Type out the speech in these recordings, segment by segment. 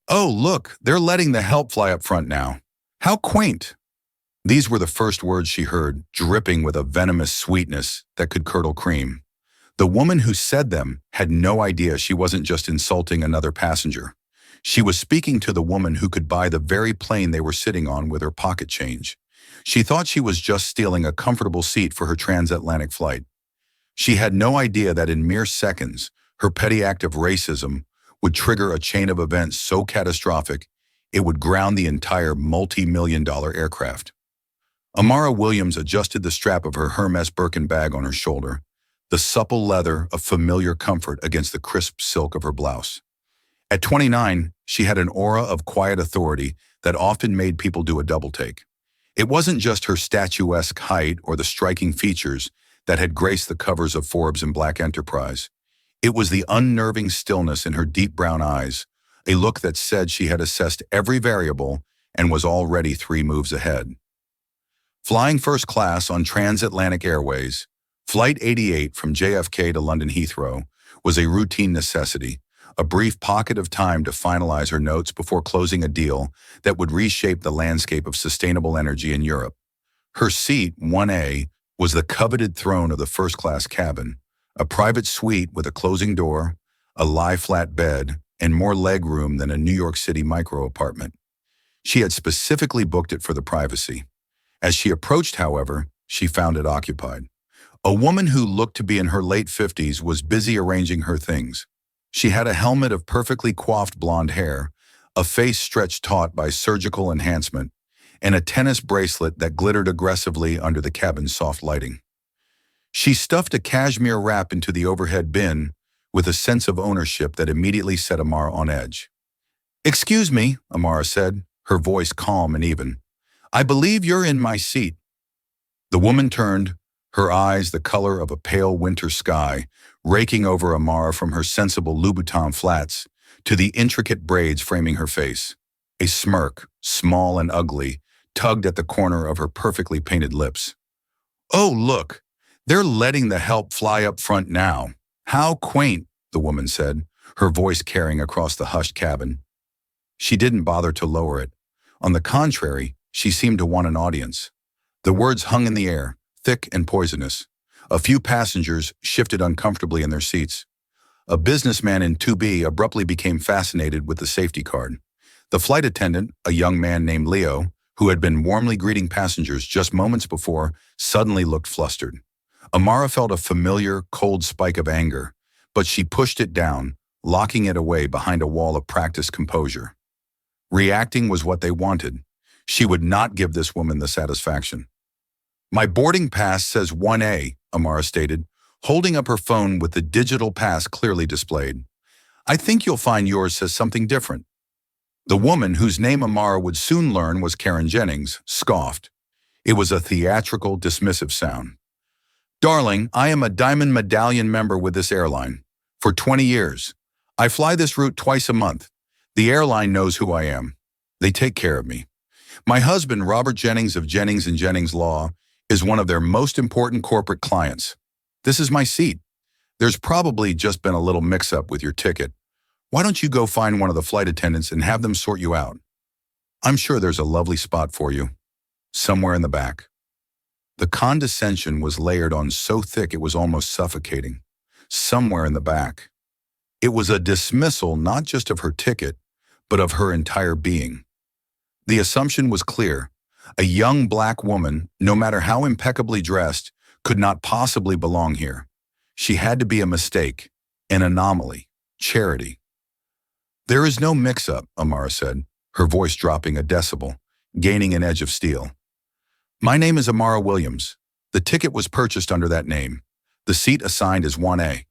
Oh, look, they're letting the help fly up front now. How quaint. These were the first words she heard, dripping with a venomous sweetness that could curdle cream. The woman who said them had no idea she wasn't just insulting another passenger. She was speaking to the woman who could buy the very plane they were sitting on with her pocket change. She thought she was just stealing a comfortable seat for her transatlantic flight. She had no idea that in mere seconds, her petty act of racism would trigger a chain of events so catastrophic it would ground the entire multi-million-dollar aircraft. Amara Williams adjusted the strap of her Hermes Birkin bag on her shoulder, the supple leather of familiar comfort against the crisp silk of her blouse. At 29, she had an aura of quiet authority that often made people do a double take. It wasn't just her statuesque height or the striking features that had graced the covers of Forbes and Black Enterprise. It was the unnerving stillness in her deep brown eyes, a look that said she had assessed every variable and was already 3 moves ahead. Flying first class on transatlantic airways, Flight 88 from JFK to London Heathrow was a routine necessity, a brief pocket of time to finalize her notes before closing a deal that would reshape the landscape of sustainable energy in Europe. Her seat, 1A, was the coveted throne of the first-class cabin, a private suite with a closing door, a lie-flat bed, and more leg room than a New York City micro-apartment. She had specifically booked it for the privacy. As she approached, however, she found it occupied. A woman who looked to be in her late 50s was busy arranging her things. She had a helmet of perfectly coiffed blonde hair, a face stretched taut by surgical enhancement, and a tennis bracelet that glittered aggressively under the cabin's soft lighting. She stuffed a cashmere wrap into the overhead bin with a sense of ownership that immediately set Amara on edge. "Excuse me," Amara said, her voice calm and even. "I believe you're in my seat." The woman turned, her eyes the color of a pale winter sky, raking over Amara from her sensible Louboutin flats to the intricate braids framing her face. A smirk, small and ugly, tugged at the corner of her perfectly painted lips. "Oh, look, they're letting the help fly up front now. How quaint," the woman said, her voice carrying across the hushed cabin. She didn't bother to lower it. On the contrary, she seemed to want an audience. The words hung in the air, thick and poisonous. A few passengers shifted uncomfortably in their seats. A businessman in 2B abruptly became fascinated with the safety card. The flight attendant, a young man named Leo, who had been warmly greeting passengers just moments before, suddenly looked flustered. Amara felt a familiar, cold spike of anger, but she pushed it down, locking it away behind a wall of practiced composure. Reacting was what they wanted. She would not give this woman the satisfaction. "My boarding pass says 1A, Amara stated, holding up her phone with the digital pass clearly displayed. "I think you'll find yours says something different." The woman, whose name Amara would soon learn was Karen Jennings, scoffed. It was a theatrical, dismissive sound. "Darling, I am a Diamond Medallion member with this airline. For 20 years. I fly this route twice a month. The airline knows who I am. They take care of me. My husband, Robert Jennings of Jennings & Jennings Law, is one of their most important corporate clients. This is my seat. There's probably just been a little mix-up with your ticket. Why don't you go find one of the flight attendants and have them sort you out? I'm sure there's a lovely spot for you. Somewhere in the back." The condescension was layered on so thick it was almost suffocating. Somewhere in the back. It was a dismissal not just of her ticket, but of her entire being. The assumption was clear. A young black woman, no matter how impeccably dressed, could not possibly belong here. She had to be a mistake, an anomaly, charity. "There is no mix-up," Amara said, her voice dropping a decibel, gaining an edge of steel. "My name is Amara Williams. The ticket was purchased under that name. The seat assigned is 1A.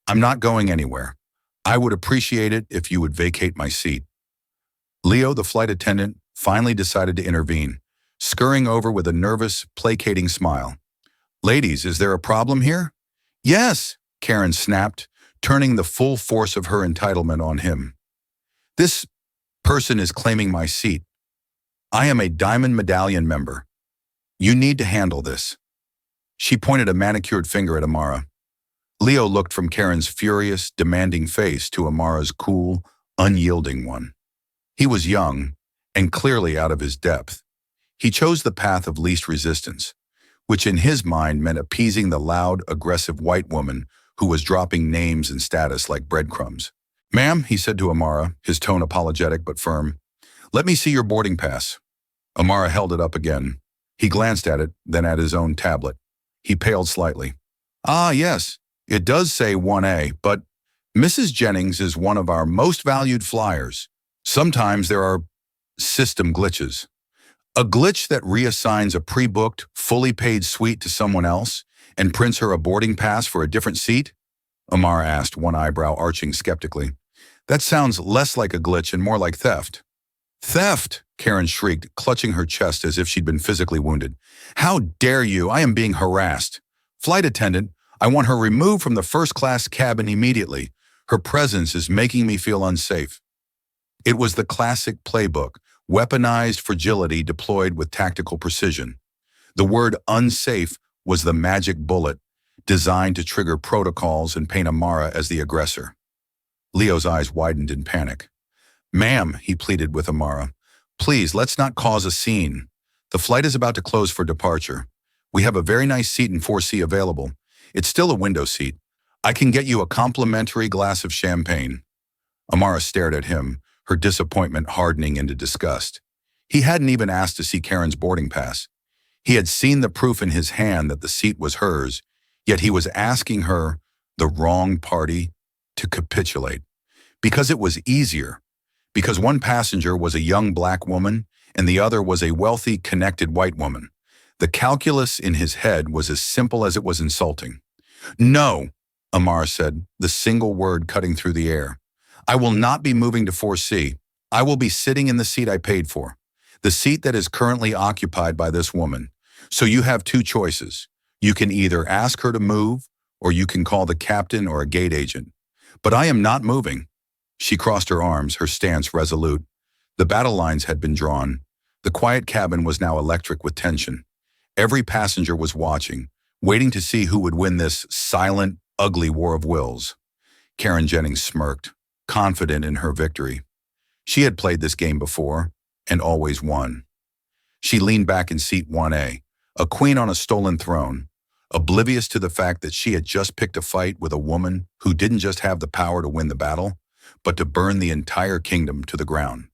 I'm not going anywhere. I would appreciate it if you would vacate my seat." Leo, the flight attendant, finally decided to intervene, scurrying over with a nervous, placating smile. "Ladies, is there a problem here?" "Yes," Karen snapped, turning the full force of her entitlement on him. "This person is claiming my seat. I am a Diamond Medallion member. You need to handle this." She pointed a manicured finger at Amara. Leo looked from Karen's furious, demanding face to Amara's cool, unyielding one. He was young and clearly out of his depth. He chose the path of least resistance, which in his mind meant appeasing the loud, aggressive white woman who was dropping names and status like breadcrumbs. "Ma'am," he said to Amara, his tone apologetic but firm, "let me see your boarding pass." Amara held it up again. He glanced at it, then at his own tablet. He paled slightly. "Ah, yes, it does say 1A, but Mrs. Jennings is one of our most valued flyers. Sometimes there are system glitches. A glitch that reassigns a pre-booked, fully paid suite to someone else and prints her a boarding pass for a different seat?" Amara asked, one eyebrow arching skeptically. "That sounds less like a glitch and more like theft." "Theft!" Karen shrieked, clutching her chest as if she'd been physically wounded. "How dare you? I am being harassed. Flight attendant, I want her removed from the first-class cabin immediately. Her presence is making me feel unsafe." It was the classic playbook, weaponized fragility deployed with tactical precision. The word unsafe was the magic bullet, designed to trigger protocols and paint Amara as the aggressor. Leo's eyes widened in panic. "Ma'am," he pleaded with Amara, "please, let's not cause a scene. The flight is about to close for departure. We have a very nice seat in 4C available. It's still a window seat. I can get you a complimentary glass of champagne." Amara stared at him, her disappointment hardening into disgust. He hadn't even asked to see Karen's boarding pass. He had seen the proof in his hand that the seat was hers, yet he was asking her, the wrong party, to capitulate. Because it was easier. Because one passenger was a young black woman and the other was a wealthy, connected white woman. The calculus in his head was as simple as it was insulting. "No," Amara said, the single word cutting through the air. "I will not be moving to 4C. I will be sitting in the seat I paid for, the seat that is currently occupied by this woman. So you have two choices. You can either ask her to move, or you can call the captain or a gate agent. But I am not moving." She crossed her arms, her stance resolute. The battle lines had been drawn. The quiet cabin was now electric with tension. Every passenger was watching, waiting to see who would win this silent, ugly war of wills. Karen Jennings smirked, confident in her victory. She had played this game before, and always won. She leaned back in seat 1A, a queen on a stolen throne, oblivious to the fact that she had just picked a fight with a woman who didn't just have the power to win the battle, but to burn the entire kingdom to the ground.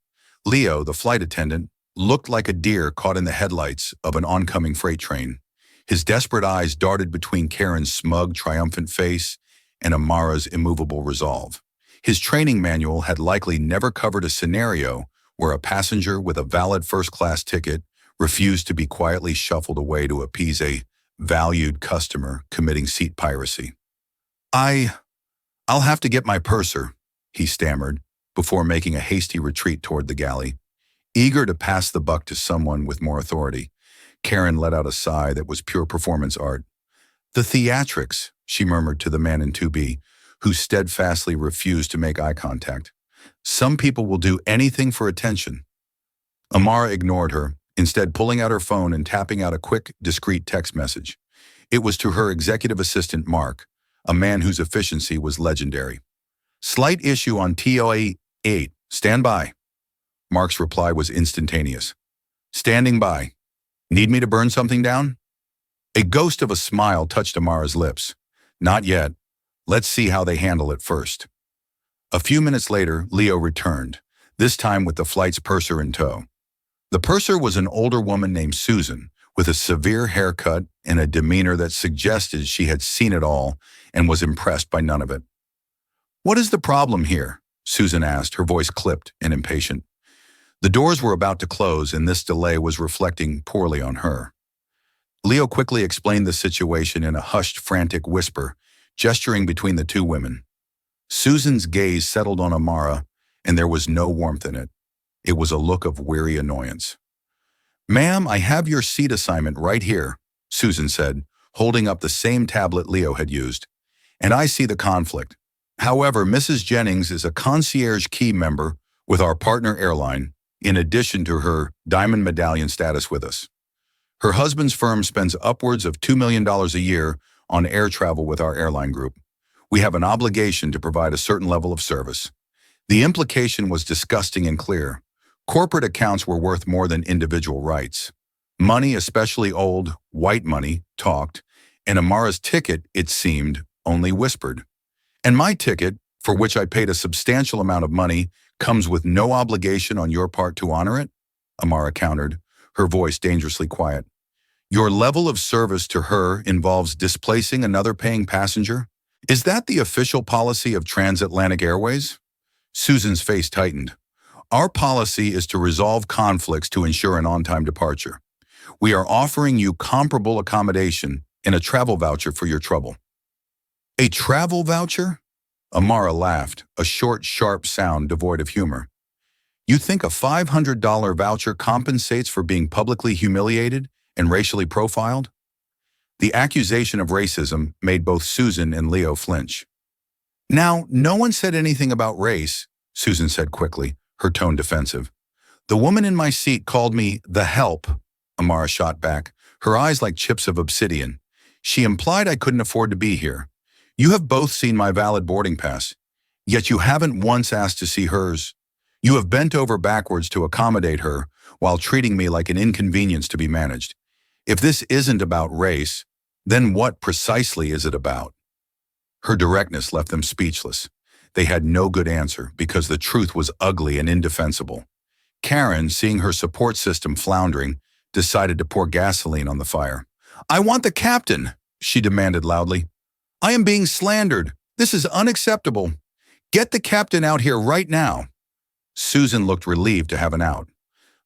Leo, the flight attendant, looked like a deer caught in the headlights of an oncoming freight train. His desperate eyes darted between Karen's smug, triumphant face and Amara's immovable resolve. His training manual had likely never covered a scenario where a passenger with a valid first-class ticket refused to be quietly shuffled away to appease a valued customer committing seat piracy. I'll have to get my purser," he stammered, before making a hasty retreat toward the galley. Eager to pass the buck to someone with more authority, Karen let out a sigh that was pure performance art. "The theatrics," she murmured to the man in 2B, who steadfastly refused to make eye contact. "Some people will do anything for attention." Amara ignored her, instead pulling out her phone and tapping out a quick, discreet text message. It was to her executive assistant, Mark, a man whose efficiency was legendary. "Slight issue on TOA 8. Stand by." Mark's reply was instantaneous. "Standing by. Need me to burn something down?" A ghost of a smile touched Amara's lips. "Not yet. Let's see how they handle it first." A few minutes later, Leo returned, this time with the flight's purser in tow. The purser was an older woman named Susan, with a severe haircut and a demeanor that suggested she had seen it all and was impressed by none of it. "What is the problem here?" Susan asked, her voice clipped and impatient. The doors were about to close, and this delay was reflecting poorly on her. Leo quickly explained the situation in a hushed, frantic whisper, gesturing between the two women. Susan's gaze settled on Amara, and there was no warmth in it. It was a look of weary annoyance. "Ma'am, I have your seat assignment right here," Susan said, holding up the same tablet Leo had used. "And I see the conflict. However, Mrs. Jennings is a concierge key member with our partner airline, in addition to her Diamond Medallion status with us. Her husband's firm spends upwards of $2 million a year on air travel with our airline group. We have an obligation to provide a certain level of service." The implication was disgusting and clear. Corporate accounts were worth more than individual rights. Money, especially old, white money, talked, and Amara's ticket, it seemed, only whispered. And my ticket, for which I paid a substantial amount of money, comes with no obligation on your part to honor it? Amara countered, her voice dangerously quiet. Your level of service to her involves displacing another paying passenger? Is that the official policy of Transatlantic Airways? Susan's face tightened. Our policy is to resolve conflicts to ensure an on-time departure. We are offering you comparable accommodation and a travel voucher for your trouble. A travel voucher? Amara laughed, a short, sharp sound devoid of humor. You think a $500 voucher compensates for being publicly humiliated and racially profiled? The accusation of racism made both Susan and Leo flinch. Now, no one said anything about race, Susan said quickly, her tone defensive. The woman in my seat called me the help, Amara shot back, her eyes like chips of obsidian. She implied I couldn't afford to be here. You have both seen my valid boarding pass, yet you haven't once asked to see hers. You have bent over backwards to accommodate her while treating me like an inconvenience to be managed. If this isn't about race, then what precisely is it about? Her directness left them speechless. They had no good answer because the truth was ugly and indefensible. Karen, seeing her support system floundering, decided to pour gasoline on the fire. I want the captain, she demanded loudly. I am being slandered. This is unacceptable. Get the captain out here right now. Susan looked relieved to have an out.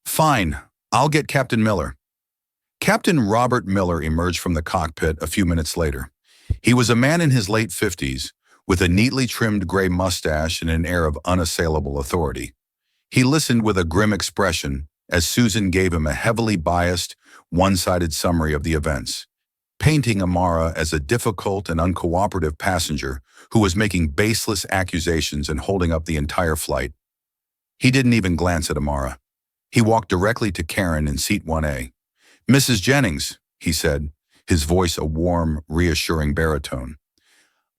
Fine, I'll get Captain Miller. Captain Robert Miller emerged from the cockpit a few minutes later. He was a man in his late 50s, with a neatly trimmed gray mustache and an air of unassailable authority. He listened with a grim expression as Susan gave him a heavily biased, one-sided summary of the events, painting Amara as a difficult and uncooperative passenger who was making baseless accusations and holding up the entire flight. He didn't even glance at Amara. He walked directly to Karen in seat 1A. Mrs. Jennings, he said, his voice a warm, reassuring baritone.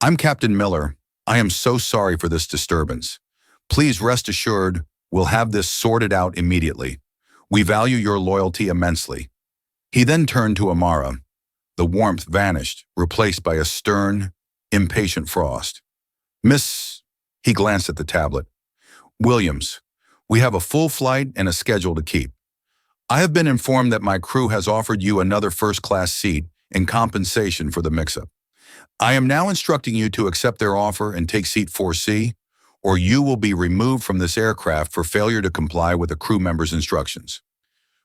I'm Captain Miller. I am so sorry for this disturbance. Please rest assured we'll have this sorted out immediately. We value your loyalty immensely. He then turned to Amara. The warmth vanished, replaced by a stern, impatient frost. Miss, he glanced at the tablet. Williams, we have a full flight and a schedule to keep. I have been informed that my crew has offered you another first-class seat in compensation for the mix-up. I am now instructing you to accept their offer and take seat 4C, or you will be removed from this aircraft for failure to comply with a crew member's instructions.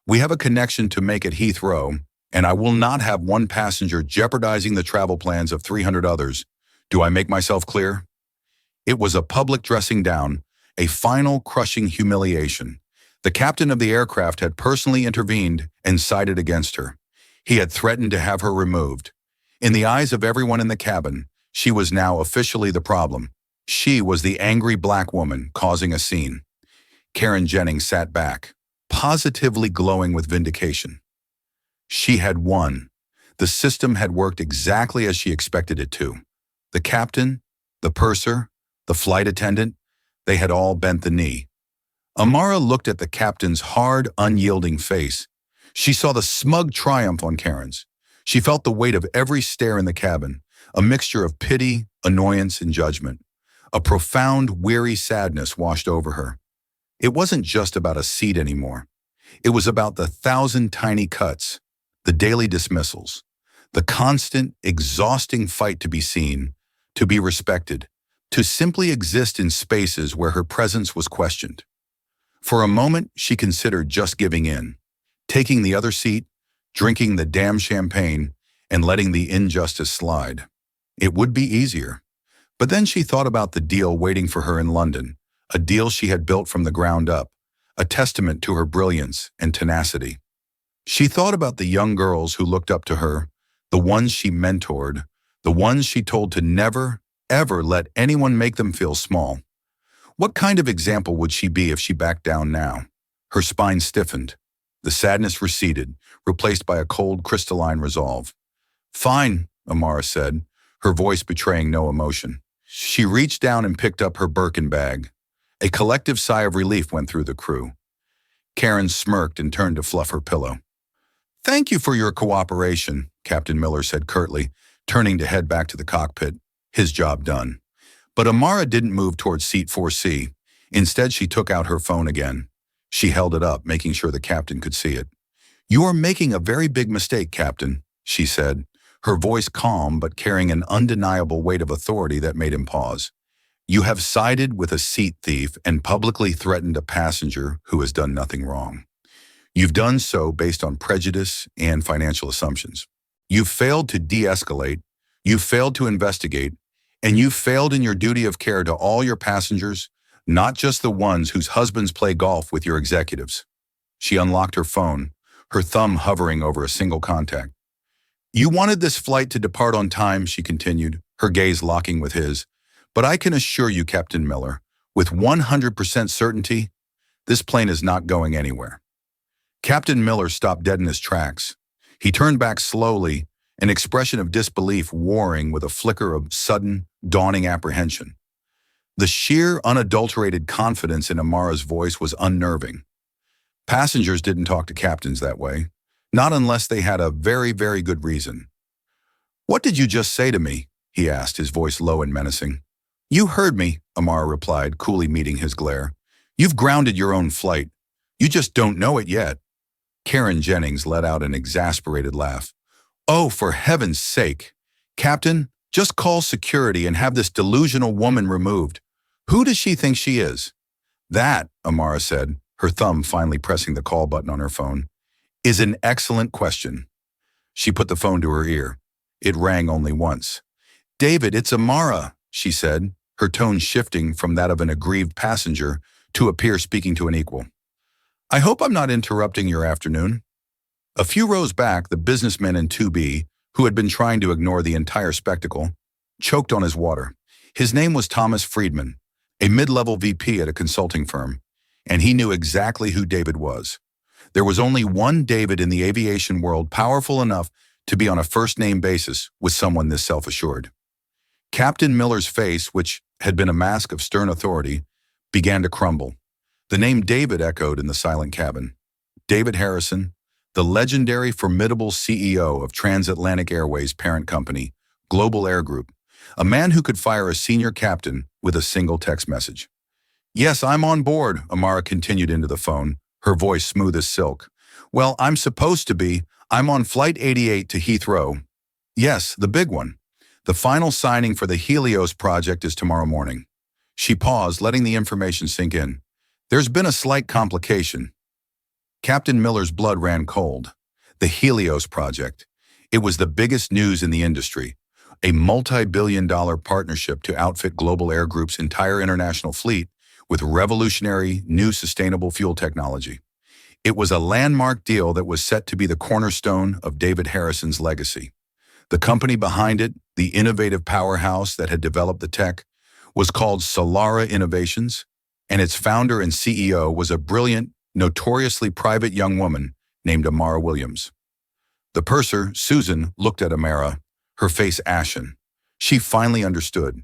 We have a connection to make at Heathrow, and I will not have one passenger jeopardizing the travel plans of 300 others. Do I make myself clear? It was a public dressing down, a final crushing humiliation. The captain of the aircraft had personally intervened and sided against her. He had threatened to have her removed. In the eyes of everyone in the cabin, she was now officially the problem. She was the angry black woman causing a scene. Karen Jennings sat back, positively glowing with vindication. She had won. The system had worked exactly as she expected it to. The captain, the purser, the flight attendant, they had all bent the knee. Amara looked at the captain's hard, unyielding face. She saw the smug triumph on Karen's. She felt the weight of every stare in the cabin, a mixture of pity, annoyance, and judgment. A profound, weary sadness washed over her. It wasn't just about a seat anymore. It was about the 1,000 tiny cuts, the daily dismissals, the constant, exhausting fight to be seen, to be respected, to simply exist in spaces where her presence was questioned. For a moment, she considered just giving in, taking the other seat, drinking the damn champagne, and letting the injustice slide. It would be easier. But then she thought about the deal waiting for her in London, a deal she had built from the ground up, a testament to her brilliance and tenacity. She thought about the young girls who looked up to her, the ones she mentored, the ones she told to never, ever let anyone make them feel small. What kind of example would she be if she backed down now? Her spine stiffened. The sadness receded, replaced by a cold, crystalline resolve. Fine, Amara said, her voice betraying no emotion. She reached down and picked up her Birkin bag. A collective sigh of relief went through the crew. Karen smirked and turned to fluff her pillow. "Thank you for your cooperation," Captain Miller said curtly, turning to head back to the cockpit, his job done. But Amara didn't move towards seat 4C. Instead, she took out her phone again. She held it up, making sure the captain could see it. "You are making a very big mistake, Captain," she said, her voice calm but carrying an undeniable weight of authority that made him pause. "You have sided with a seat thief and publicly threatened a passenger who has done nothing wrong. You've done so based on prejudice and financial assumptions. You've failed to de-escalate, you've failed to investigate, and you've failed in your duty of care to all your passengers, not just the ones whose husbands play golf with your executives." She unlocked her phone, her thumb hovering over a single contact. "You wanted this flight to depart on time," she continued, her gaze locking with his. "But I can assure you, Captain Miller, with 100% certainty, this plane is not going anywhere." Captain Miller stopped dead in his tracks. He turned back slowly, an expression of disbelief warring with a flicker of sudden, dawning apprehension. The sheer, unadulterated confidence in Amara's voice was unnerving. Passengers didn't talk to captains that way, not unless they had a very, very good reason. "What did you just say to me?" he asked, his voice low and menacing. "You heard me," Amara replied, coolly meeting his glare. "You've grounded your own flight. You just don't know it yet." Karen Jennings let out an exasperated laugh. "Oh, for heaven's sake! Captain, just call security and have this delusional woman removed. Who does she think she is?" "That," Amara said, her thumb finally pressing the call button on her phone, "is an excellent question." She put the phone to her ear. It rang only once. "David, it's Amara," she said, her tone shifting from that of an aggrieved passenger to appear speaking to an equal. "I hope I'm not interrupting your afternoon." A few rows back, the businessman in 2B, who had been trying to ignore the entire spectacle, choked on his water. His name was Thomas Friedman, a mid-level VP at a consulting firm, and he knew exactly who David was. There was only one David in the aviation world powerful enough to be on a first-name basis with someone this self-assured. Captain Miller's face, which had been a mask of stern authority, began to crumble. The name David echoed in the silent cabin. David Harrison, the legendary, formidable CEO of Transatlantic Airways' parent company, Global Air Group, a man who could fire a senior captain with a single text message. "Yes, I'm on board," Amara continued into the phone, her voice smooth as silk. "Well, I'm supposed to be. I'm on Flight 88 to Heathrow. Yes, the big one. The final signing for the Helios project is tomorrow morning." She paused, letting the information sink in. "There's been a slight complication." Captain Miller's blood ran cold. The Helios project. It was the biggest news in the industry. A multi-billion-dollar partnership to outfit Global Air Group's entire international fleet with revolutionary, new sustainable fuel technology. It was a landmark deal that was set to be the cornerstone of David Harrison's legacy. The company behind it, the innovative powerhouse that had developed the tech, was called Solara Innovations, and its founder and CEO was a brilliant, notoriously private young woman named Amara Williams. The purser, Susan, looked at Amara, her face ashen. She finally understood.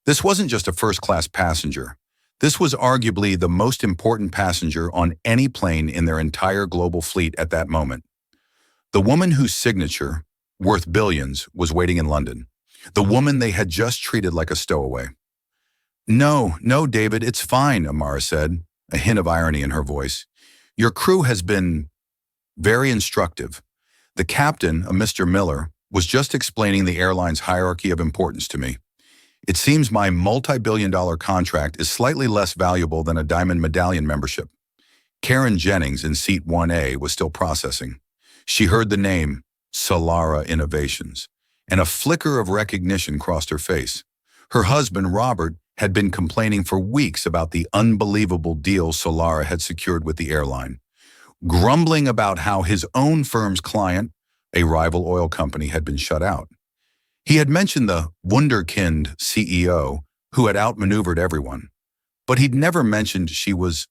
This wasn't just a first-class passenger. This was arguably the most important passenger on any plane in their entire global fleet at that moment. The woman whose signature, worth billions, was waiting in London. The woman they had just treated like a stowaway. No, David, it's fine," Amara said, a hint of irony in her voice. "Your crew has been very instructive. The captain, a Mr. Miller, was just explaining the airline's hierarchy of importance to me. It seems my multi-billion-dollar contract is slightly less valuable than a Diamond Medallion membership." Karen Jennings in seat 1A was still processing. She heard the name, Solara Innovations, and a flicker of recognition crossed her face. Her husband, Robert, had been complaining for weeks about the unbelievable deal Solara had secured with the airline, grumbling about how his own firm's client, a rival oil company, had been shut out. He had mentioned the wunderkind CEO who had outmaneuvered everyone, but he'd never mentioned she was...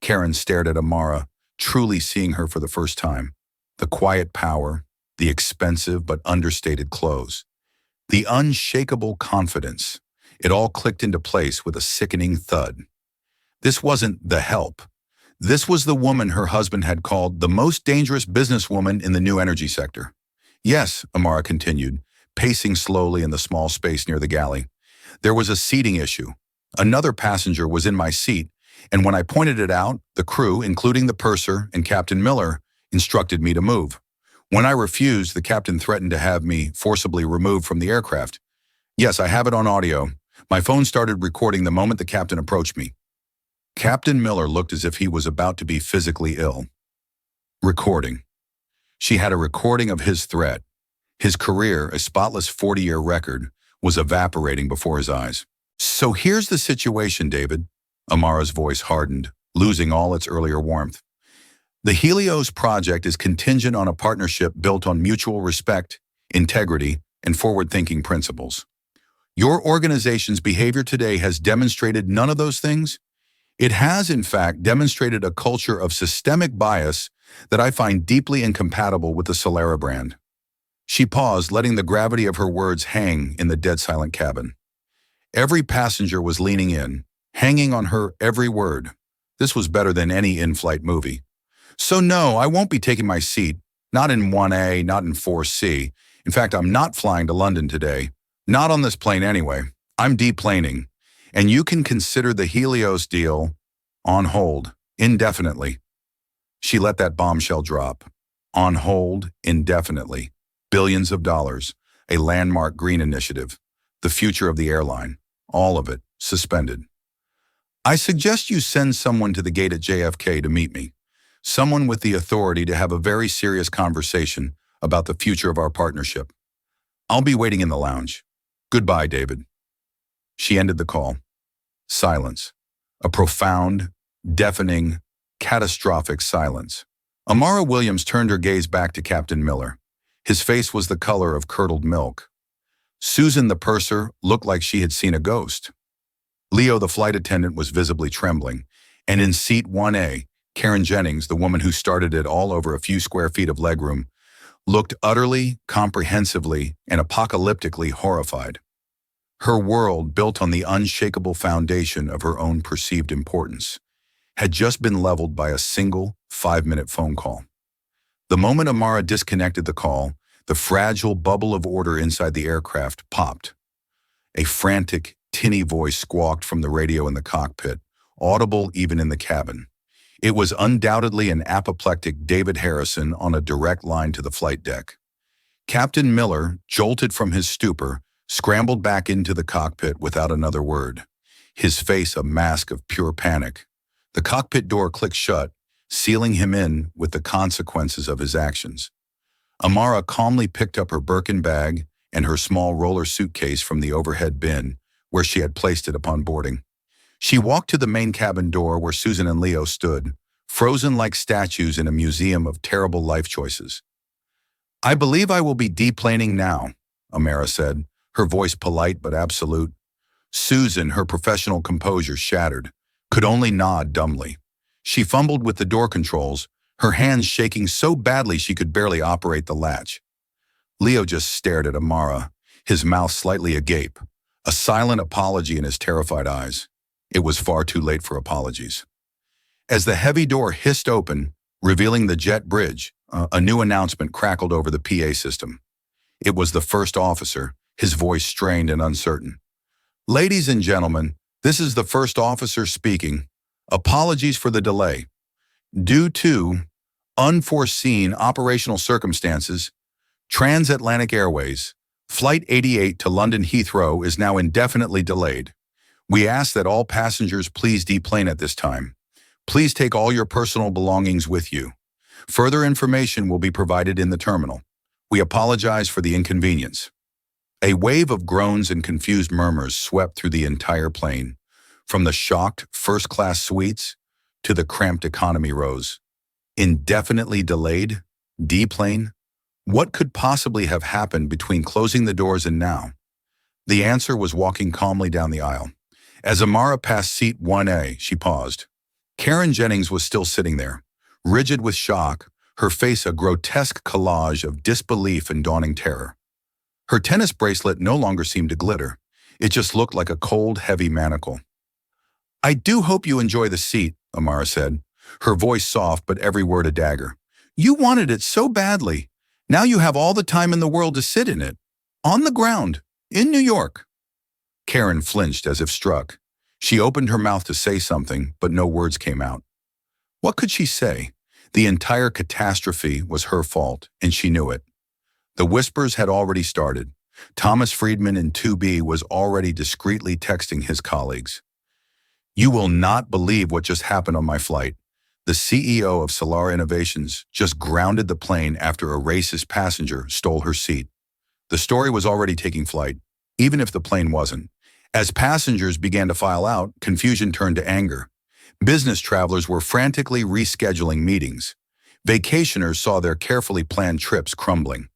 Karen stared at Amara, truly seeing her for the first time. The quiet power, the expensive but understated clothes, the unshakable confidence. It all clicked into place with a sickening thud. This wasn't the help. This was the woman her husband had called the most dangerous businesswoman in the new energy sector. Yes, Amara continued, pacing slowly in the small space near the galley. There was a seating issue. Another passenger was in my seat, and when I pointed it out, the crew, including the purser and Captain Miller, instructed me to move. When I refused, the captain threatened to have me forcibly removed from the aircraft. Yes, I have it on audio. My phone started recording the moment the captain approached me. Captain Miller looked as if he was about to be physically ill. Recording. She had a recording of his threat. His career, a spotless 40-year record, was evaporating before his eyes. So here's the situation, David. Amara's voice hardened, losing all its earlier warmth. The Helios project is contingent on a partnership built on mutual respect, integrity, and forward-thinking principles. Your organization's behavior today has demonstrated none of those things. It has, in fact, demonstrated a culture of systemic bias that I find deeply incompatible with the Solera brand. She paused, letting the gravity of her words hang in the dead-silent cabin. Every passenger was leaning in, hanging on her every word. This was better than any in-flight movie. So no, I won't be taking my seat, not in 1A, not in 4C. In fact, I'm not flying to London today. Not on this plane anyway. I'm deplaning. And you can consider the Helios deal on hold indefinitely. She let that bombshell drop. On hold indefinitely. Billions of dollars. A landmark green initiative. The future of the airline. All of it suspended. I suggest you send someone to the gate at JFK to meet me. Someone with the authority to have a very serious conversation about the future of our partnership. I'll be waiting in the lounge. Goodbye, David. She ended the call. Silence. A profound, deafening, catastrophic silence. Amara Williams turned her gaze back to Captain Miller. His face was the color of curdled milk. Susan, the purser, looked like she had seen a ghost. Leo, the flight attendant, was visibly trembling, and in seat 1A, Karen Jennings, the woman who started it all over a few square feet of legroom, looked utterly, comprehensively, and apocalyptically horrified. Her world, built on the unshakable foundation of her own perceived importance, had just been leveled by a single 5-minute phone call. The moment Amara disconnected the call, the fragile bubble of order inside the aircraft popped. A frantic, tinny voice squawked from the radio in the cockpit, audible even in the cabin. It was undoubtedly an apoplectic David Harrison on a direct line to the flight deck. Captain Miller, jolted from his stupor, scrambled back into the cockpit without another word, his face a mask of pure panic. The cockpit door clicked shut, sealing him in with the consequences of his actions. Amara calmly picked up her Birkin bag and her small roller suitcase from the overhead bin, where she had placed it upon boarding. She walked to the main cabin door where Susan and Leo stood, frozen like statues in a museum of terrible life choices. I believe I will be deplaning now, Amara said, her voice polite but absolute. Susan, her professional composure shattered, could only nod dumbly. She fumbled with the door controls, her hands shaking so badly she could barely operate the latch. Leo just stared at Amara, his mouth slightly agape, a silent apology in his terrified eyes. It was far too late for apologies. As the heavy door hissed open, revealing the jet bridge, a new announcement crackled over the PA system. It was the first officer, his voice strained and uncertain. Ladies and gentlemen, this is the first officer speaking. Apologies for the delay. Due to unforeseen operational circumstances, Transatlantic Airways, Flight 88 to London Heathrow is now indefinitely delayed. We ask that all passengers please deplane at this time. Please take all your personal belongings with you. Further information will be provided in the terminal. We apologize for the inconvenience. A wave of groans and confused murmurs swept through the entire plane, from the shocked first-class suites to the cramped economy rows. Indefinitely delayed? Deplane? What could possibly have happened between closing the doors and now? The answer was walking calmly down the aisle. As Amara passed seat 1A, she paused. Karen Jennings was still sitting there, rigid with shock, her face a grotesque collage of disbelief and dawning terror. Her tennis bracelet no longer seemed to glitter. It just looked like a cold, heavy manacle. I do hope you enjoy the seat, Amara said. her voice soft but every word a dagger. "You wanted it so badly. Now you have all the time in the world to sit in it. On the ground, in New York." Karen flinched as if struck. She opened her mouth to say something, but no words came out. What could she say? The entire catastrophe was her fault, and she knew it. The whispers had already started. Thomas Friedman in 2B was already discreetly texting his colleagues. "You will not believe what just happened on my flight. The CEO of Solar Innovations just grounded the plane after a racist passenger stole her seat." The story was already taking flight, even if the plane wasn't. As passengers began to file out, confusion turned to anger. Business travelers were frantically rescheduling meetings. Vacationers saw their carefully planned trips crumbling.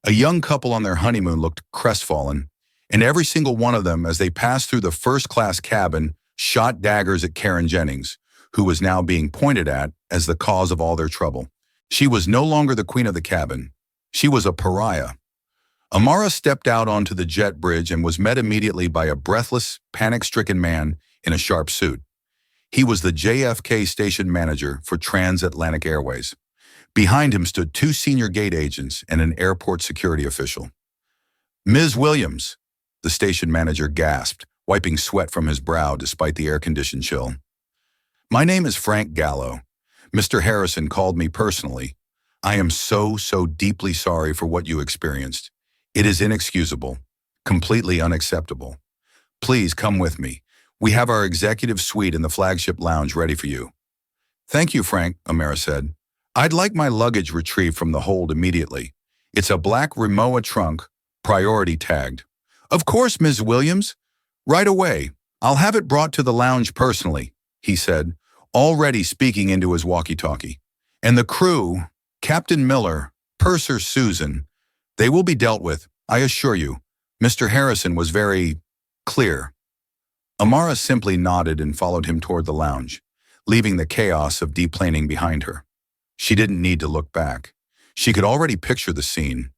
A young couple on their honeymoon looked crestfallen, and every single one of them, as they passed through the first-class cabin, shot daggers at Karen Jennings, who was now being pointed at as the cause of all their trouble. She was no longer the queen of the cabin. She was a pariah. Amara stepped out onto the jet bridge and was met immediately by a breathless, panic-stricken man in a sharp suit. He was the JFK station manager for Transatlantic Airways. Behind him stood two senior gate agents and an airport security official. "Ms. Williams," the station manager gasped, wiping sweat from his brow despite the air-conditioned chill. "My name is Frank Gallo. Mr. Harrison called me personally. I am so deeply sorry for what you experienced. It is inexcusable, completely unacceptable. Please come with me. We have our executive suite in the flagship lounge ready for you." "Thank you, Frank," Amara said. "I'd like my luggage retrieved from the hold immediately. It's a black Rimowa trunk, priority tagged." "Of course, Ms. Williams. Right away. I'll have it brought to the lounge personally," he said, already speaking into his walkie-talkie. "And the crew, Captain Miller, Purser Susan, they will be dealt with, I assure you." Mr. Harrison was very clear. Amara simply nodded and followed him toward the lounge, leaving the chaos of deplaning behind her. She didn't need to look back. She could already picture the scene.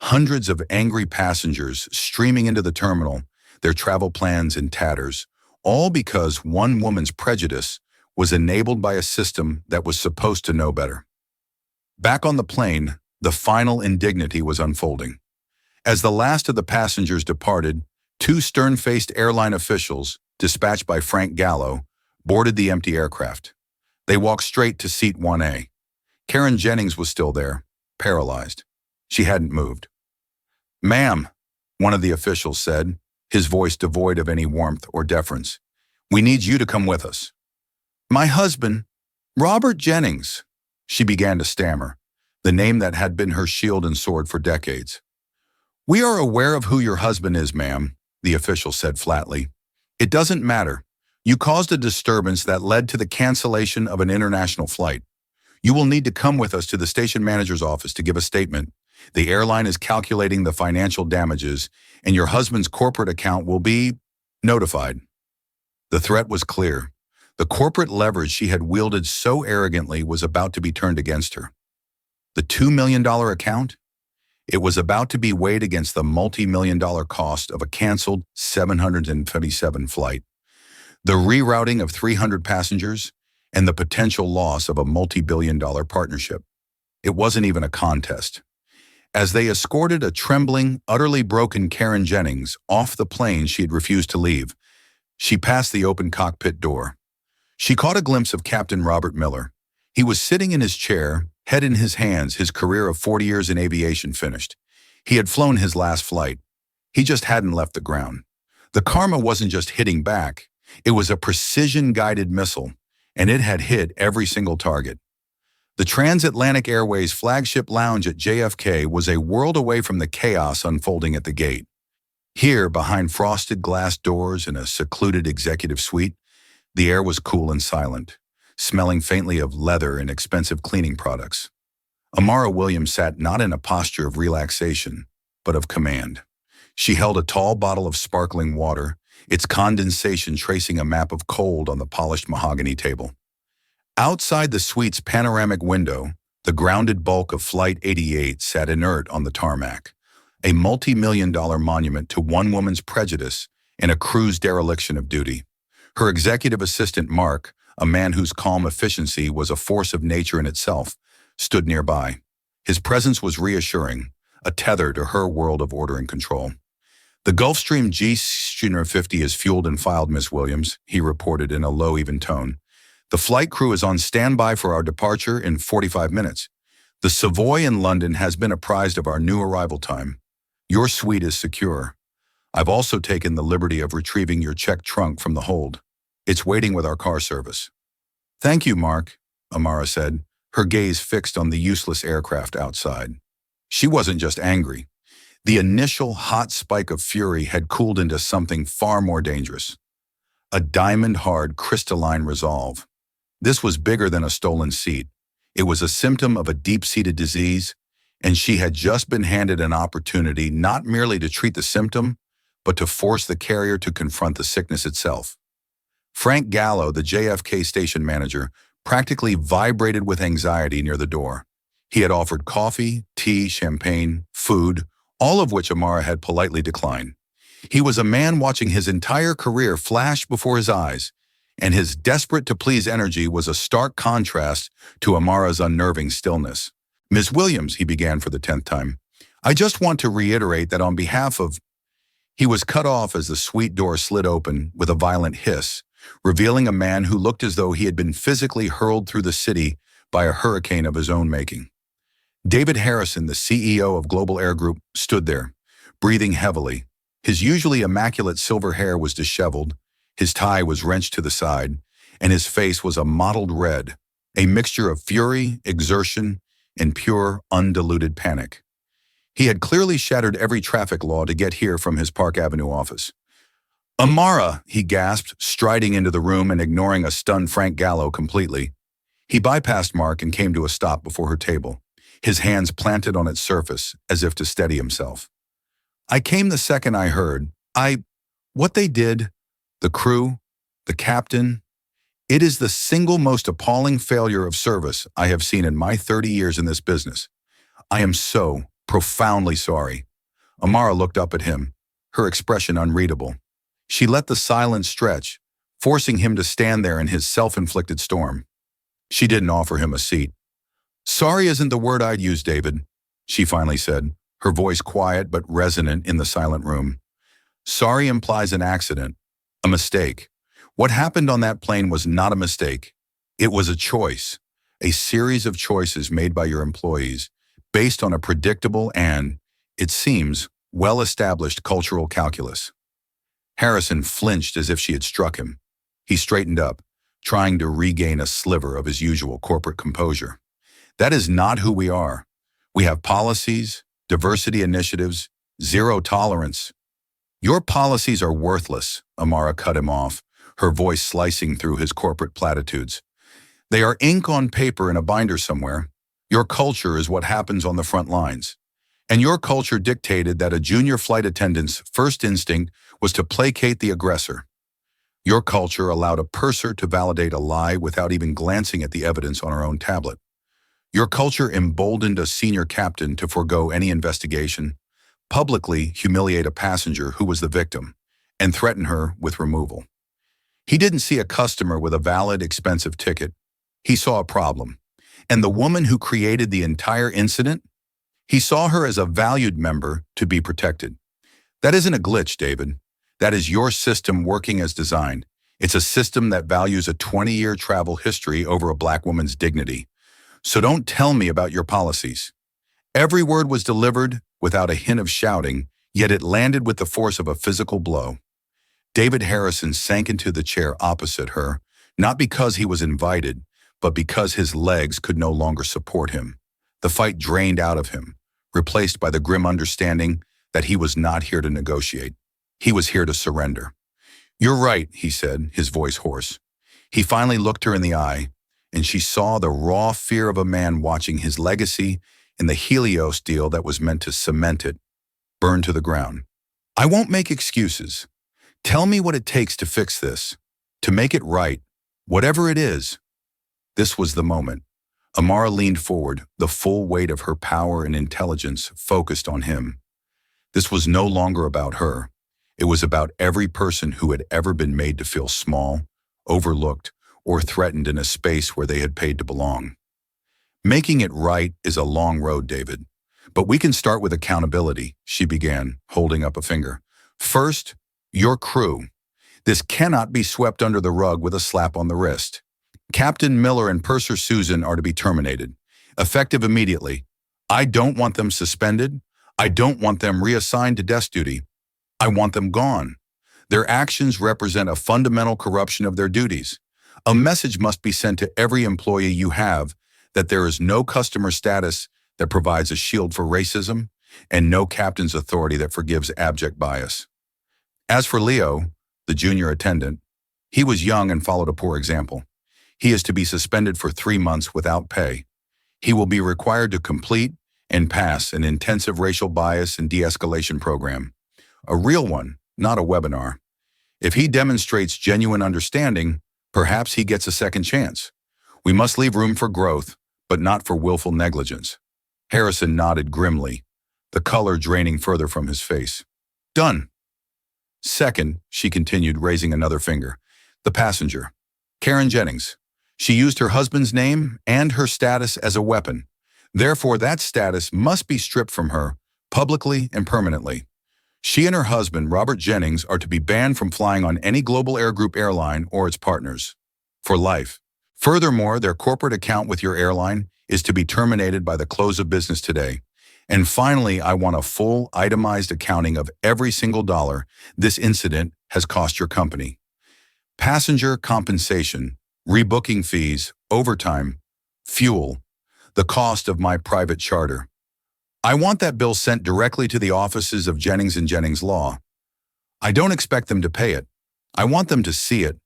Hundreds of angry passengers streaming into the terminal, their travel plans in tatters, all because one woman's prejudice was enabled by a system that was supposed to know better. Back on the plane, the final indignity was unfolding. As the last of the passengers departed, two stern-faced airline officials, dispatched by Frank Gallo, boarded the empty aircraft. They walked straight to seat 1A. Karen Jennings was still there, paralyzed. She hadn't moved. "Ma'am," one of the officials said, his voice devoid of any warmth or deference, "we need you to come with us." "My husband, Robert Jennings," she began to stammer, the name that had been her shield and sword for decades. "We are aware of who your husband is, ma'am," the official said flatly. "It doesn't matter. You caused a disturbance that led to the cancellation of an international flight. You will need to come with us to the station manager's office to give a statement. The airline is calculating the financial damages, and your husband's corporate account will be notified." The threat was clear. The corporate leverage she had wielded so arrogantly was about to be turned against her. The $2 million account? It was about to be weighed against the multi-million-dollar cost of a canceled 757 flight, the rerouting of 300 passengers, and the potential loss of a multi-billion-dollar partnership. It wasn't even a contest. As they escorted a trembling, utterly broken Karen Jennings off the plane she had refused to leave, she passed the open cockpit door. She caught a glimpse of Captain Robert Miller. He was sitting in his chair, head in his hands, his career of 40 years in aviation finished. He had flown his last flight. He just hadn't left the ground. The karma wasn't just hitting back. It was a precision-guided missile, and it had hit every single target. The Transatlantic Airways flagship lounge at JFK was a world away from the chaos unfolding at the gate. Here, behind frosted glass doors in a secluded executive suite, the air was cool and silent, smelling faintly of leather and expensive cleaning products. Amara Williams sat not in a posture of relaxation, but of command. She held a tall bottle of sparkling water, its condensation tracing a map of cold on the polished mahogany table. Outside the suite's panoramic window, the grounded bulk of Flight 88 sat inert on the tarmac, a multi-million-dollar monument to one woman's prejudice and a crew's dereliction of duty. Her executive assistant, Mark, a man whose calm efficiency was a force of nature in itself, stood nearby. His presence was reassuring, a tether to her world of order and control. "The Gulfstream G-50 is fueled and filed, Miss Williams," he reported in a low, even tone. "The flight crew is on standby for our departure in 45 minutes. The Savoy in London has been apprised of our new arrival time. Your suite is secure. I've also taken the liberty of retrieving your checked trunk from the hold. It's waiting with our car service." "Thank you, Mark," Amara said, her gaze fixed on the useless aircraft outside. She wasn't just angry. The initial hot spike of fury had cooled into something far more dangerous. A diamond-hard, crystalline resolve. This was bigger than a stolen seat. It was a symptom of a deep-seated disease, and she had just been handed an opportunity not merely to treat the symptom, but to force the carrier to confront the sickness itself. Frank Gallo, the JFK station manager, practically vibrated with anxiety near the door. He had offered coffee, tea, champagne, food, all of which Amara had politely declined. He was a man watching his entire career flash before his eyes, and his desperate-to-please energy was a stark contrast to Amara's unnerving stillness. "Ms. Williams," he began for the 10th time, "I just want to reiterate that on behalf of—" He was cut off as the suite door slid open with a violent hiss, revealing a man who looked as though he had been physically hurled through the city by a hurricane of his own making. David Harrison, the CEO of Global Air Group, stood there, breathing heavily. His usually immaculate silver hair was disheveled, his tie was wrenched to the side, and his face was a mottled red, a mixture of fury, exertion, and pure, undiluted panic. He had clearly shattered every traffic law to get here from his Park Avenue office. "Amara," he gasped, striding into the room and ignoring a stunned Frank Gallo completely. He bypassed Mark and came to a stop before her table, his hands planted on its surface as if to steady himself. "I came the second I heard. What they did, the crew, the captain, it is the single most appalling failure of service I have seen in my 30 years in this business. I am so profoundly sorry." Amara looked up at him, her expression unreadable. She let the silence stretch, forcing him to stand there in his self-inflicted storm. She didn't offer him a seat. "Sorry isn't the word I'd use, David," she finally said, her voice quiet but resonant in the silent room. "Sorry implies an accident, a mistake. What happened on that plane was not a mistake. It was a choice, a series of choices made by your employees, based on a predictable and, it seems, well-established cultural calculus." Harrison flinched as if she had struck him. He straightened up, trying to regain a sliver of his usual corporate composure. "That is not who we are. We have policies, diversity initiatives, zero tolerance." "Your policies are worthless," Amara cut him off, her voice slicing through his corporate platitudes. "They are ink on paper in a binder somewhere. Your culture is what happens on the front lines. And your culture dictated that a junior flight attendant's first instinct was to placate the aggressor. Your culture allowed a purser to validate a lie without even glancing at the evidence on her own tablet. Your culture emboldened a senior captain to forego any investigation, publicly humiliate a passenger who was the victim, and threaten her with removal. He didn't see a customer with a valid, expensive ticket. He saw a problem. And the woman who created the entire incident? He saw her as a valued member to be protected. That isn't a glitch, David. That is your system working as designed. It's a system that values a 20-year travel history over a black woman's dignity. So don't tell me about your policies. Every word was delivered without a hint of shouting, yet it landed with the force of a physical blow. David Harrison sank into the chair opposite her, not because he was invited, but because his legs could no longer support him. The fight drained out of him, replaced by the grim understanding that he was not here to negotiate. He was here to surrender. "You're right," he said, his voice hoarse. He finally looked her in the eye, and she saw the raw fear of a man watching his legacy in the Helios deal that was meant to cement it, burn to the ground. "I won't make excuses. Tell me what it takes to fix this, to make it right, whatever it is." This was the moment. Amara leaned forward, the full weight of her power and intelligence focused on him. This was no longer about her. It was about every person who had ever been made to feel small, overlooked, or threatened in a space where they had paid to belong. Making it right is a long road, David. But we can start with accountability, she began, holding up a finger. First, your crew. This cannot be swept under the rug with a slap on the wrist. Captain Miller and Purser Susan are to be terminated, effective immediately. I don't want them suspended. I don't want them reassigned to desk duty. I want them gone. Their actions represent a fundamental corruption of their duties. A message must be sent to every employee you have that there is no customer status that provides a shield for racism and no captain's authority that forgives abject bias. As for Leo, the junior attendant, he was young and followed a poor example. He is to be suspended for 3 months without pay. He will be required to complete and pass an intensive racial bias and de-escalation program. A real one, not a webinar. If he demonstrates genuine understanding, perhaps he gets a second chance. We must leave room for growth, but not for willful negligence. Harrison nodded grimly, the color draining further from his face. Done. Second, she continued, raising another finger, the passenger, Karen Jennings. She used her husband's name and her status as a weapon. Therefore, that status must be stripped from her, publicly and permanently. She and her husband, Robert Jennings, are to be banned from flying on any global air group airline or its partners. For life. Furthermore, their corporate account with your airline is to be terminated by the close of business today. And finally, I want a full, itemized accounting of every single dollar this incident has cost your company. Passenger compensation, rebooking fees, overtime, fuel, the cost of my private charter. I want that bill sent directly to the offices of Jennings & Jennings Law. I don't expect them to pay it. I want them to see it.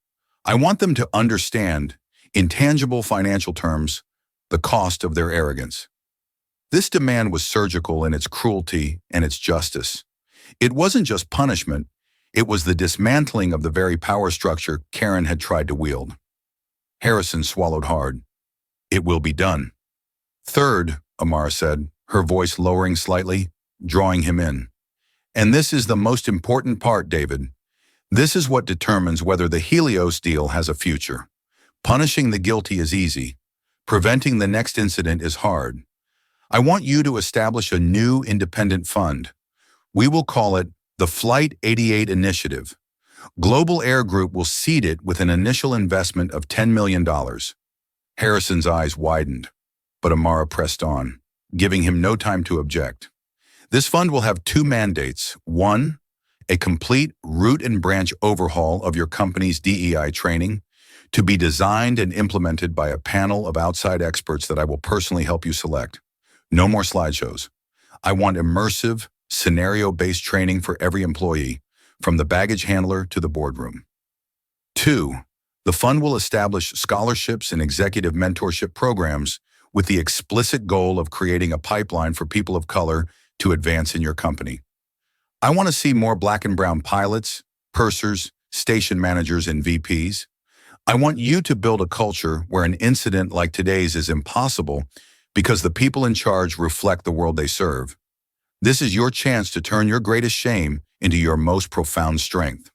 I want them to understand, in tangible financial terms, the cost of their arrogance. This demand was surgical in its cruelty and its justice. It wasn't just punishment, it was the dismantling of the very power structure Karen had tried to wield. Harrison swallowed hard. It will be done. Third, Amara said, her voice lowering slightly, drawing him in. And this is the most important part, David. This is what determines whether the Helios deal has a future. Punishing the guilty is easy. Preventing the next incident is hard. I want you to establish a new independent fund. We will call it the Flight 88 Initiative. Global Air Group will seed it with an initial investment of $10 million. Harrison's eyes widened, but Amara pressed on, giving him no time to object. This fund will have 2 mandates. 1, a complete root and branch overhaul of your company's DEI training to be designed and implemented by a panel of outside experts that I will personally help you select. No more slideshows. I want immersive, scenario-based training for every employee, from the baggage handler to the boardroom. 2, the fund will establish scholarships and executive mentorship programs with the explicit goal of creating a pipeline for people of color to advance in your company. I want to see more black and brown pilots, pursers, station managers, and VPs. I want you to build a culture where an incident like today's is impossible because the people in charge reflect the world they serve. This is your chance to turn your greatest shame into your most profound strength.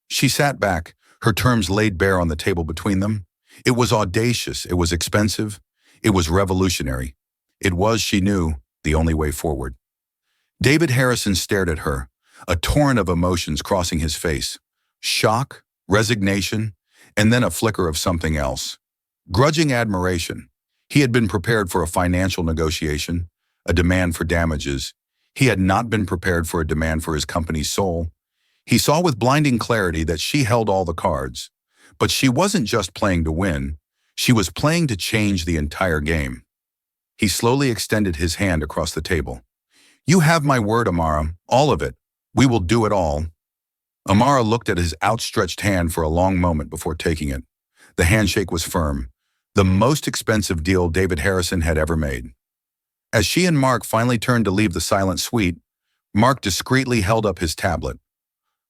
She sat back, her terms laid bare on the table between them. It was audacious, it was expensive, it was revolutionary. It was, she knew, the only way forward. David Harrison stared at her, a torrent of emotions crossing his face. Shock, resignation, and then a flicker of something else. Grudging admiration. He had been prepared for a financial negotiation, a demand for damages. He had not been prepared for a demand for his company's soul. He saw with blinding clarity that she held all the cards. But she wasn't just playing to win. She was playing to change the entire game. He slowly extended his hand across the table. You have my word, Amara, all of it. We will do it all. Amara looked at his outstretched hand for a long moment before taking it. The handshake was firm, the most expensive deal David Harrison had ever made. As she and Mark finally turned to leave the silent suite, Mark discreetly held up his tablet.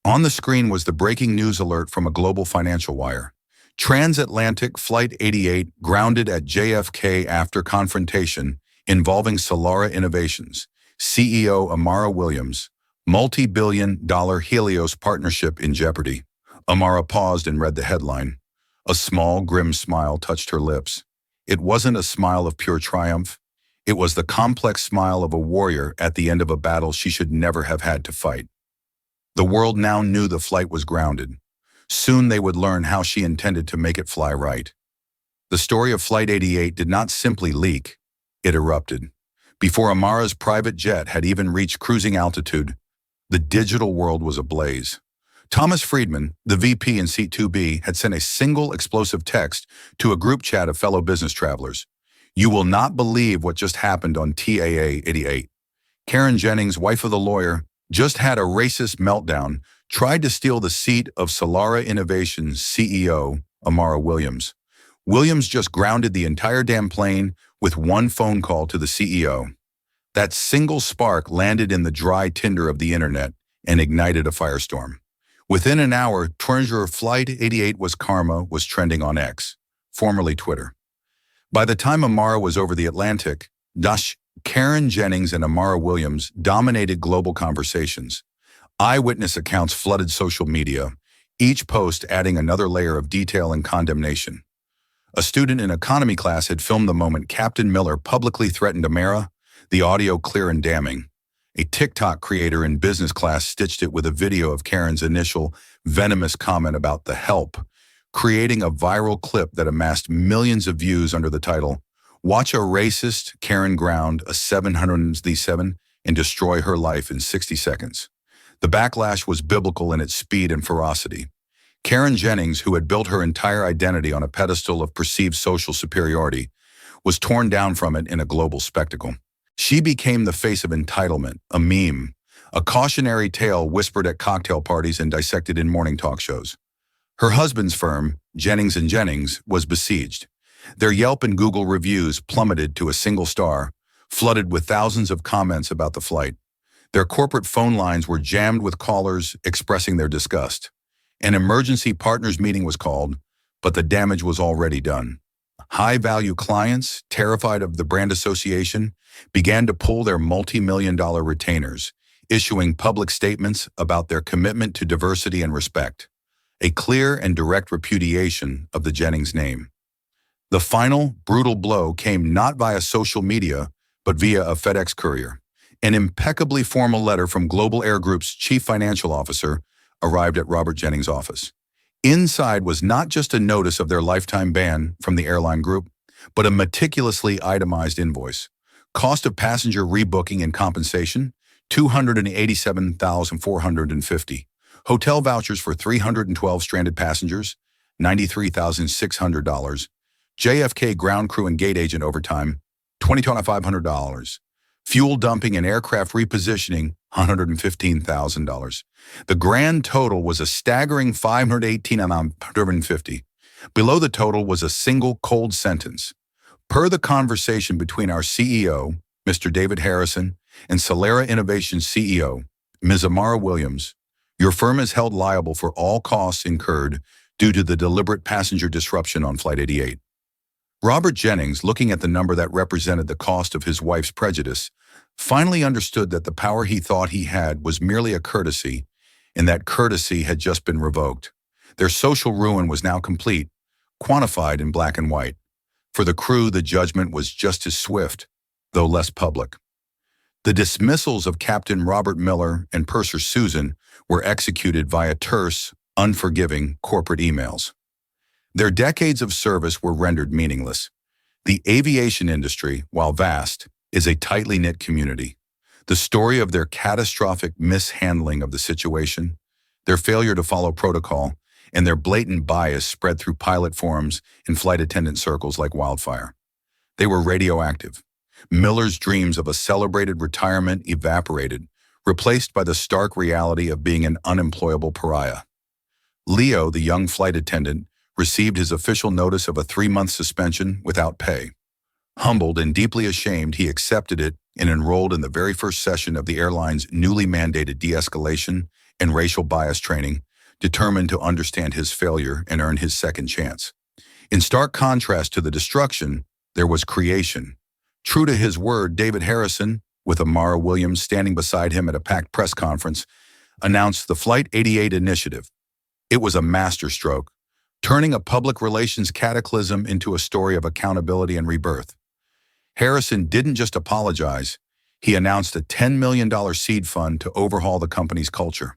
On the screen was the breaking news alert from a global financial wire. Transatlantic Flight 88 grounded at JFK after confrontation involving Solara Innovations, CEO Amara Williams, multi-billion-dollar Helios partnership in jeopardy. Amara paused and read the headline. A small, grim smile touched her lips. It wasn't a smile of pure triumph. It was the complex smile of a warrior at the end of a battle she should never have had to fight. The world now knew the flight was grounded. Soon they would learn how she intended to make it fly right. The story of Flight 88 did not simply leak, it erupted. Before Amara's private jet had even reached cruising altitude, the digital world was ablaze. Thomas Friedman, the VP in Seat 2B, had sent a single explosive text to a group chat of fellow business travelers. "You will not believe what just happened on TAA 88. Karen Jennings, wife of the lawyer, just had a racist meltdown, tried to steal the seat of Solara Innovations CEO, Amara Williams. Williams just grounded the entire damn plane with one phone call to the CEO. That single spark landed in the dry tinder of the internet and ignited a firestorm. Within an hour, Twitter Flight 88 was karma was trending on X, formerly Twitter. By the time Amara was over the Atlantic, Karen Jennings and Amara Williams dominated global conversations. Eyewitness accounts flooded social media, each post adding another layer of detail and condemnation. A student in economy class had filmed the moment Captain Miller publicly threatened Amara, the audio clear and damning. A TikTok creator in business class stitched it with a video of Karen's initial venomous comment about the help, creating a viral clip that amassed millions of views under the title, "Watch a racist Karen ground a 707 and destroy her life in 60 seconds. The backlash was biblical in its speed and ferocity. Karen Jennings, who had built her entire identity on a pedestal of perceived social superiority, was torn down from it in a global spectacle. She became the face of entitlement, a meme, a cautionary tale whispered at cocktail parties and dissected in morning talk shows. Her husband's firm, Jennings & Jennings, was besieged. Their Yelp and Google reviews plummeted to a single star, flooded with thousands of comments about the flight. Their corporate phone lines were jammed with callers expressing their disgust. An emergency partners meeting was called, but the damage was already done. High-value clients, terrified of the brand association, began to pull their multi-million-dollar retainers, issuing public statements about their commitment to diversity and respect, a clear and direct repudiation of the Jennings name. The final, brutal blow came not via social media, but via a FedEx courier. An impeccably formal letter from Global Air Group's chief financial officer arrived at Robert Jennings' office. Inside was not just a notice of their lifetime ban from the airline group, but a meticulously itemized invoice. Cost of passenger rebooking and compensation, $287,450. Hotel vouchers for 312 stranded passengers, $93,600. JFK ground crew and gate agent overtime, $2,500. Fuel dumping and aircraft repositioning, $115,000. The grand total was a staggering $518,150. Below the total was a single cold sentence. Per the conversation between our CEO, Mr. David Harrison, and Solara Innovations CEO, Ms. Amara Williams, your firm is held liable for all costs incurred due to the deliberate passenger disruption on Flight 88. Robert Jennings, looking at the number that represented the cost of his wife's prejudice, finally understood that the power he thought he had was merely a courtesy, and that courtesy had just been revoked. Their social ruin was now complete, quantified in black and white. For the crew, the judgment was just as swift, though less public. The dismissals of Captain Robert Miller and Purser Susan were executed via terse, unforgiving corporate emails. Their decades of service were rendered meaningless. The aviation industry, while vast, is a tightly knit community. The story of their catastrophic mishandling of the situation, their failure to follow protocol, and their blatant bias spread through pilot forums and flight attendant circles like wildfire. They were radioactive. Miller's dreams of a celebrated retirement evaporated, replaced by the stark reality of being an unemployable pariah. Leo, the young flight attendant, received his official notice of a 3-month suspension without pay. Humbled and deeply ashamed, he accepted it and enrolled in the very first session of the airline's newly mandated de-escalation and racial bias training, determined to understand his failure and earn his second chance. In stark contrast to the destruction, there was creation. True to his word, David Harrison, with Amara Williams standing beside him at a packed press conference, announced the Flight 88 initiative. It was a masterstroke, turning a public relations cataclysm into a story of accountability and rebirth. Harrison didn't just apologize, he announced a $10 million seed fund to overhaul the company's culture.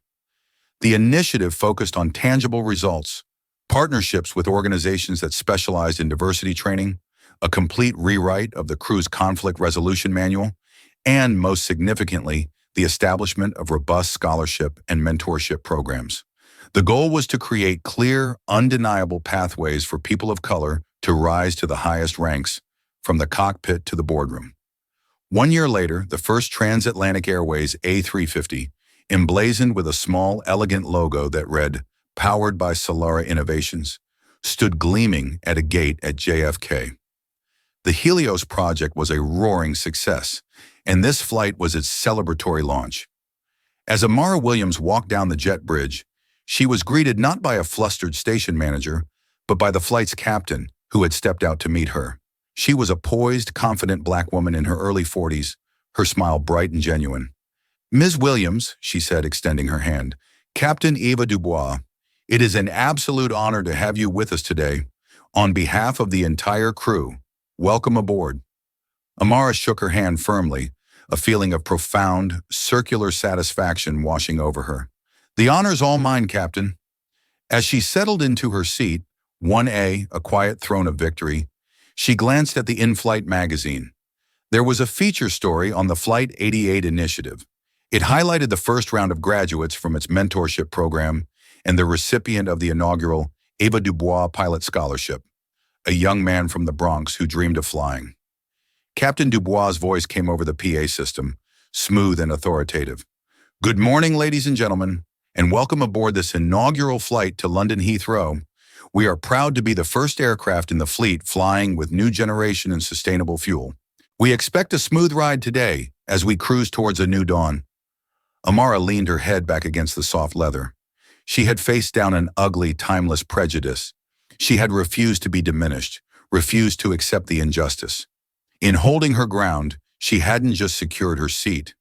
The initiative focused on tangible results, partnerships with organizations that specialized in diversity training, a complete rewrite of the crew's conflict resolution manual, and, most significantly, the establishment of robust scholarship and mentorship programs. The goal was to create clear, undeniable pathways for people of color to rise to the highest ranks, from the cockpit to the boardroom. 1 year later, the first transatlantic Airways A350, emblazoned with a small, elegant logo that read, "Powered by Solara Innovations," stood gleaming at a gate at JFK. The Helios project was a roaring success, and this flight was its celebratory launch. As Amara Williams walked down the jet bridge, she was greeted not by a flustered station manager, but by the flight's captain, who had stepped out to meet her. She was a poised, confident black woman in her early 40s, her smile bright and genuine. "Ms. Williams," she said, extending her hand, "Captain Eva Dubois, it is an absolute honor to have you with us today. On behalf of the entire crew, welcome aboard." Amara shook her hand firmly, a feeling of profound, circular satisfaction washing over her. "The honor's all mine, Captain." As she settled into her seat, 1A, a quiet throne of victory, she glanced at the in-flight magazine. There was a feature story on the Flight 88 initiative. It highlighted the first round of graduates from its mentorship program and the recipient of the inaugural Eva Dubois Pilot Scholarship, a young man from the Bronx who dreamed of flying. Captain Dubois' voice came over the PA system, smooth and authoritative. "Good morning, ladies and gentlemen, and welcome aboard this inaugural flight to London Heathrow. We are proud to be the first aircraft in the fleet flying with new generation and sustainable fuel. We expect a smooth ride today as we cruise towards a new dawn." Amara leaned her head back against the soft leather. She had faced down an ugly, timeless prejudice. She had refused to be diminished, refused to accept the injustice. In holding her ground, she hadn't just secured her seat.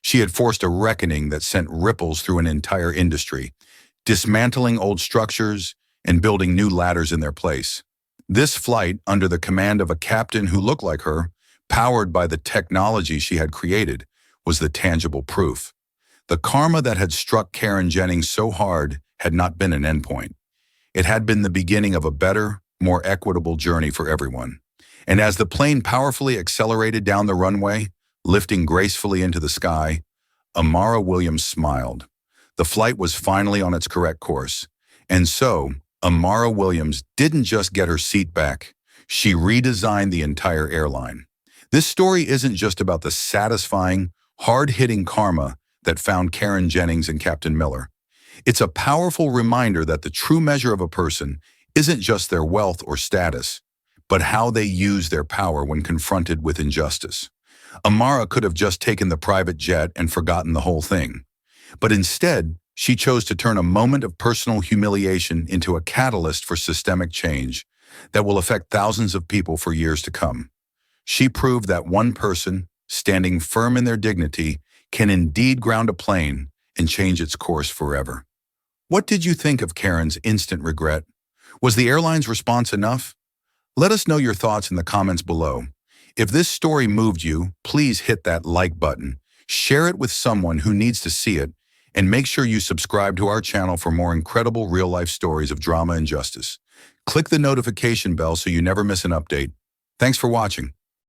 She had forced a reckoning that sent ripples through an entire industry, dismantling old structures and building new ladders in their place. This flight, under the command of a captain who looked like her, powered by the technology she had created, was the tangible proof. The karma that had struck Karen Jennings so hard had not been an endpoint. It had been the beginning of a better, more equitable journey for everyone. And as the plane powerfully accelerated down the runway, lifting gracefully into the sky, Amara Williams smiled. The flight was finally on its correct course. And so, Amara Williams didn't just get her seat back, she redesigned the entire airline. This story isn't just about the satisfying, hard-hitting karma that found Karen Jennings and Captain Miller. It's a powerful reminder that the true measure of a person isn't just their wealth or status, but how they use their power when confronted with injustice. Amara could have just taken the private jet and forgotten the whole thing. But instead, she chose to turn a moment of personal humiliation into a catalyst for systemic change that will affect thousands of people for years to come. She proved that one person, standing firm in their dignity, can indeed ground a plane and change its course forever. What did you think of Karen's instant regret? Was the airline's response enough? Let us know your thoughts in the comments below. If this story moved you, please hit that like button, share it with someone who needs to see it, and make sure you subscribe to our channel for more incredible real-life stories of drama and justice. Click the notification bell so you never miss an update. Thanks for watching.